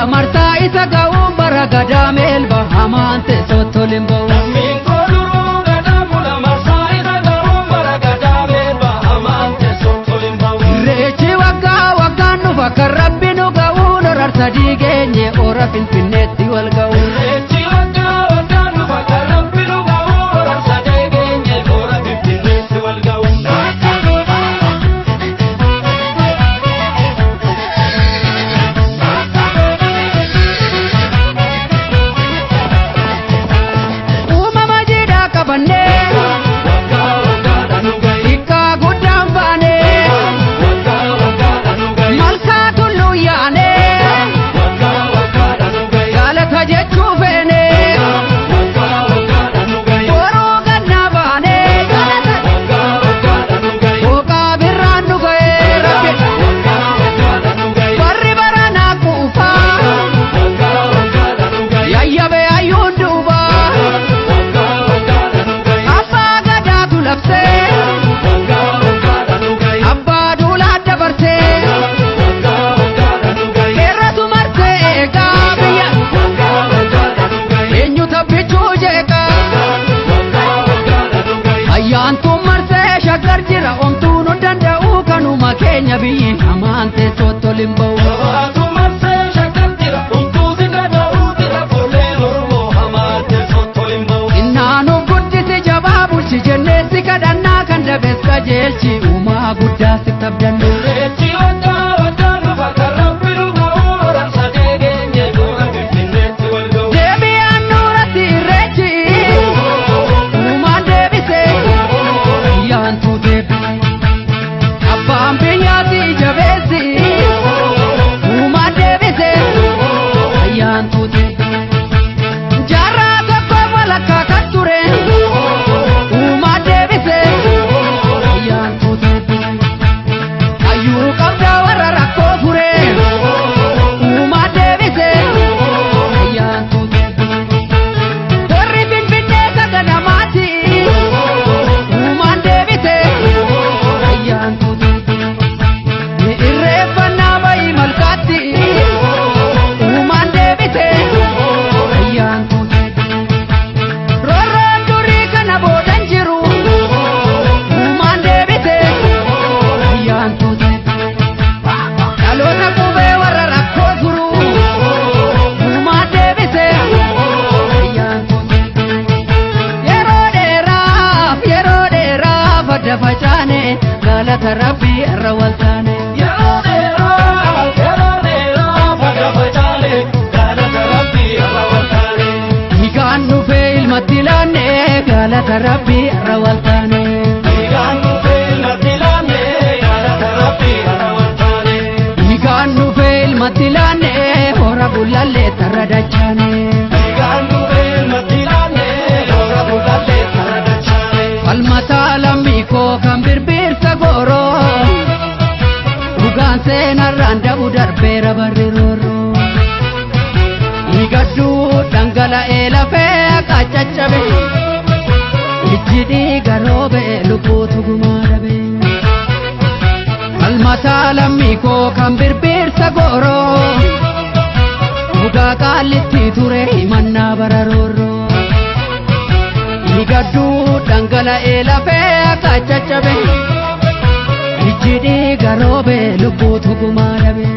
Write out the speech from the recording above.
Marta isa gaun bara gadamel bahamante sotolimbo Lammin koduru gadamula marta isa gaun bara gadamel bahamante sotolimbo Irreechi waggaa nufa kan rabbinu ga'uun orarsa diigeenye ora finfinneetti wal ga'u Irreechi waggaa nufa kan rabbinu ga'uun orarsa diigeenye ora finfinneetti wal ga'u Kenya bi amante sotolimbo Atu marse shakatira untuzi gadawutira polelo amante sotolimbo Innanu guddisi jababu si jennesi kadanna kan dabeska jelchi uma guddaa si tabdannu Irreechi waggaa nufa kan rabbiinu ga'uun orarsa diigeenye ora finfinneetti wal ga'u Deebi'aan nuuratti irreechi uumaan deebise ayyaantuu deebi Abbaan biyyaatti jabeessi uumaan deebise ayyaantuu deebi Jaarraa tokko walakkaa kan ture uumaan deebise ayyaantuu deebi Hayyuu qabdaa warra rakkoo fure uumaan deebise ayyaantuu deebi Warri Finfinnee saganamaati uumaan deebise ayyaantuu Irreeffannaa bayi malkaatti uumaan deebise ayyaantuu Roorroon durii kana boodan jiru uumaan deebise ayyaantuu Dhaloota qubee warra rakkoo furu uumaan deebise ayyaantuu Yeroo dheeraaf adda facaane galata rabbii irra wal taane Yeroo dheeraaf adda facaane galata rabbii irra wal taane Higaan dhufee ilmatti laanne galata rabbii irra wal taane Higaan dhufee ilmatti laanne galata rabbii irra wal taane Higaan dhufee ilmatti laanne hora bullallee tarra dachaane Higaan dhufee ilmatti laanne hora bullallee tarra dachaane Falmataa lammii koo kan birbirsa gooroo Dhugaan seenarraan dhabuu darbeera barri roorroo Higadduu dhangala'ee lafee qaccaccabe Ijji dhiiga roobee lubbuutu gumaa dhabe Falmataa lammii koo kan birbirsa gooroo Dhugaa qaallitti ture himannaa bara roorroo Higadduu dhangala'ee lafee qaccaccabe Ijji dhiiga roobee lubbuutu gumaa dhabe